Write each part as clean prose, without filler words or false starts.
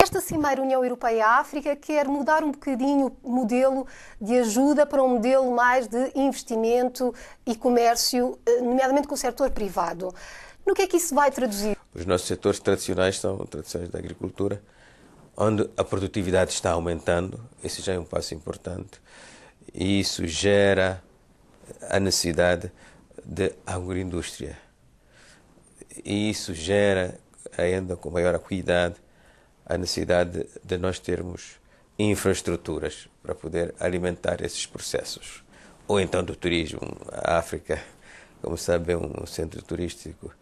Esta Cimeira União Europeia-África quer mudar um bocadinho o modelo de ajuda para um modelo mais de investimento e comércio, nomeadamente com o setor privado. No que é que isso vai traduzir? Os nossos setores tradicionais são tradições da agricultura, onde a produtividade está aumentando. Esse já é um passo importante. E isso gera a necessidade de agroindústria. E isso gera, ainda com maior acuidade, a necessidade de nós termos infraestruturas para poder alimentar esses processos. Ou então do turismo. A África, como sabe, é um centro turístico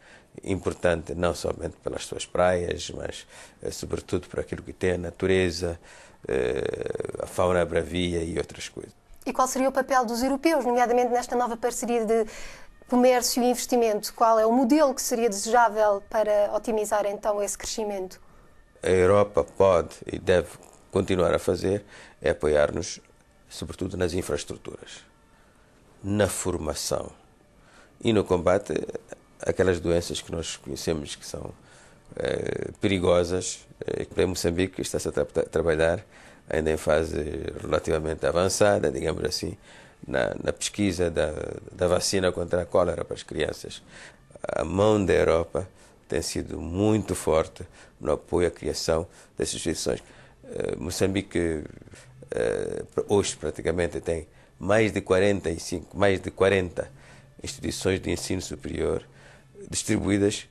importante, não somente pelas suas praias, mas sobretudo por aquilo que tem a natureza, a fauna bravia e outras coisas. E qual seria o papel dos europeus, nomeadamente nesta nova parceria de comércio e investimento? Qual é o modelo que seria desejável para otimizar então esse crescimento? A Europa pode e deve continuar a fazer é apoiar-nos, sobretudo nas infraestruturas, na formação e no combate àquelas doenças que nós conhecemos que são perigosas. Em Moçambique está-se a trabalhar ainda em fase relativamente avançada, digamos assim, na pesquisa da vacina contra a cólera para as crianças. A mão da Europa tem sido muito forte no apoio à criação dessas instituições. Moçambique hoje praticamente tem mais de 40 instituições de ensino superior distribuídas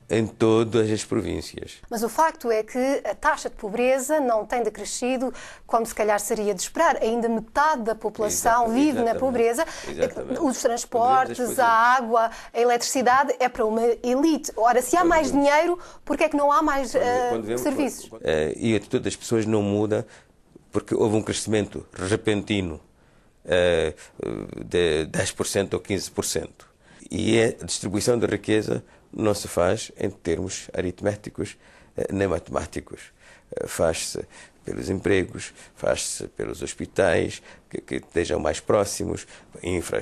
em todas as províncias. Mas o facto é que a taxa de pobreza não tem decrescido como se calhar seria de esperar. Ainda metade da população vive na pobreza. Os transportes, a água, a eletricidade é para uma elite. Ora, se há mais dinheiro, por que é que não há mais serviços? E a atitude das pessoas não muda porque houve um crescimento repentino de 10% ou 15%. E a distribuição da riqueza não se faz em termos aritméticos nem matemáticos. Faz-se pelos empregos, faz-se pelos hospitais que estejam mais próximos,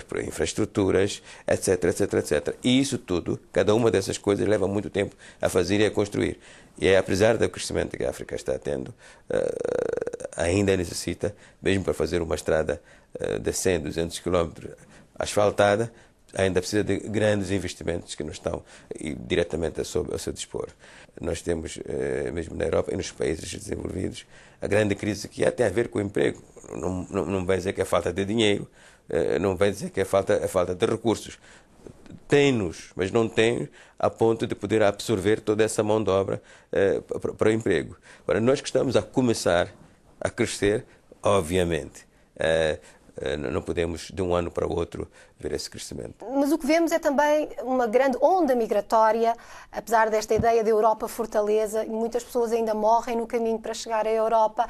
por infraestruturas, etc, etc, etc. E isso tudo, cada uma dessas coisas leva muito tempo a fazer e a construir. E apesar do crescimento que a África está tendo, ainda necessita, mesmo para fazer uma estrada de 100, 200 quilómetros asfaltada, ainda precisa de grandes investimentos que não estão diretamente ao seu dispor. Nós temos, mesmo na Europa e nos países desenvolvidos, a grande crise que há tem a ver com o emprego. Não vai dizer que é falta de dinheiro, não vai dizer que é falta de recursos. Tem-nos, mas não tem a ponto de poder absorver toda essa mão de obra para o emprego. Agora, nós que estamos a começar a crescer, obviamente, não podemos de um ano para o outro ver esse crescimento. Mas o que vemos é também uma grande onda migratória, apesar desta ideia de Europa fortaleza, e muitas pessoas ainda morrem no caminho para chegar à Europa,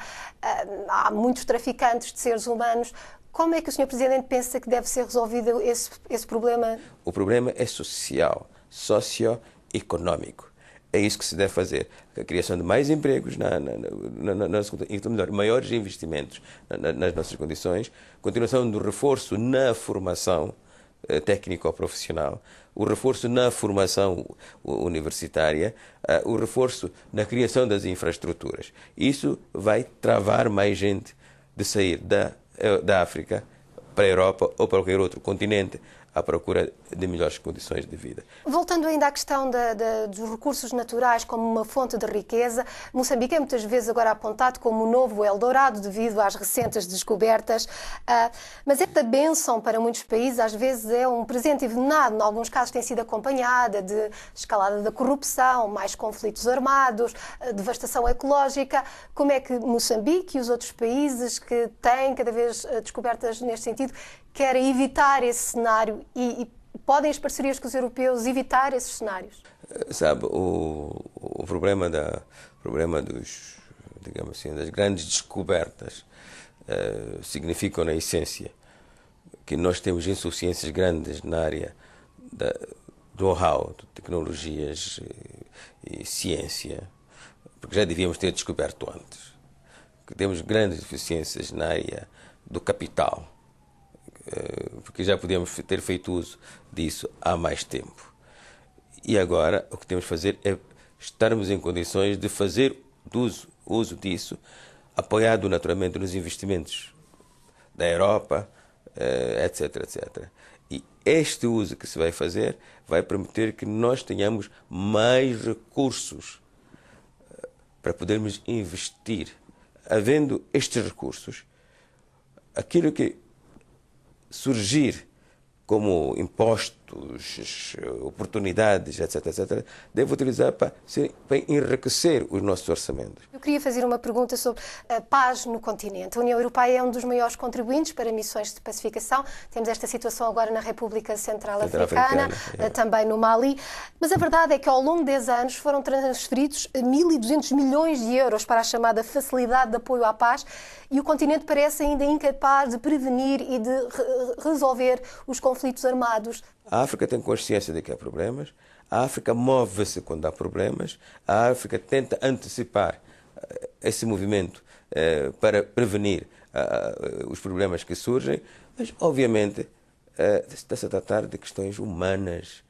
há muitos traficantes de seres humanos. Como é que o Sr. Presidente pensa que deve ser resolvido esse problema? O problema é social, socioeconómico. É isso que se deve fazer. A criação de mais empregos, maiores investimentos nas nossas condições, continuação do reforço na formação técnico-profissional, o reforço na formação universitária, o reforço na criação das infraestruturas. Isso vai travar mais gente de sair da África para a Europa ou para qualquer outro continente à procura de melhores condições de vida. Voltando ainda à questão dos recursos naturais como uma fonte de riqueza, Moçambique é muitas vezes agora apontado como o novo Eldorado devido às recentes descobertas, mas esta bênção para muitos países às vezes é um presente envenenado, em alguns casos tem sido acompanhada de escalada da corrupção, mais conflitos armados, devastação ecológica. Como é que Moçambique e os outros países que têm cada vez descobertas neste sentido querem evitar esse cenário e podem as parcerias com os europeus evitar esses cenários? Sabe, o problema dos, digamos assim, das grandes descobertas significam, na essência, que nós temos insuficiências grandes na área do know-how, de tecnologias e ciência, porque já devíamos ter descoberto antes. Que temos grandes deficiências na área do capital, porque já podíamos ter feito uso disso há mais tempo. E agora o que temos de fazer é estarmos em condições de fazer do uso disso, apoiado naturalmente nos investimentos da Europa, etc, etc. E este uso que se vai fazer vai permitir que nós tenhamos mais recursos para podermos investir. Havendo estes recursos, aquilo que surgir como impostos, oportunidades, etc, etc, deve utilizar para enriquecer os nossos orçamentos. Eu queria fazer uma pergunta sobre a paz no continente. A União Europeia é um dos maiores contribuintes para missões de pacificação. Temos esta situação agora na República Central Africana, também no Mali. Mas a verdade é que ao longo desses anos foram transferidos 1.200 milhões de euros para a chamada Facilidade de Apoio à Paz e o continente parece ainda incapaz de prevenir e de resolver os conflitos armados. A África tem consciência de que há problemas, a África move-se quando há problemas, a África tenta antecipar esse movimento para prevenir os problemas que surgem, mas obviamente está-se a tratar de questões humanas,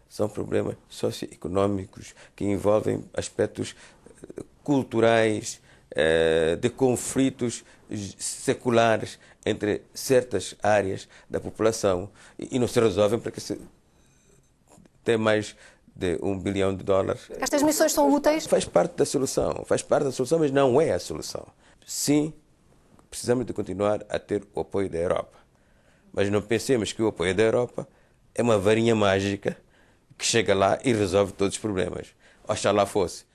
são problemas socioeconómicos que envolvem aspectos culturais, de conflitos seculares entre certas áreas da população e não se resolvem porque se tem mais de $1 bilhão. Estas missões são úteis? Faz parte da solução, mas não é a solução. Sim, precisamos de continuar a ter o apoio da Europa, mas não pensemos que o apoio da Europa é uma varinha mágica que chega lá e resolve todos os problemas. Oxalá fosse.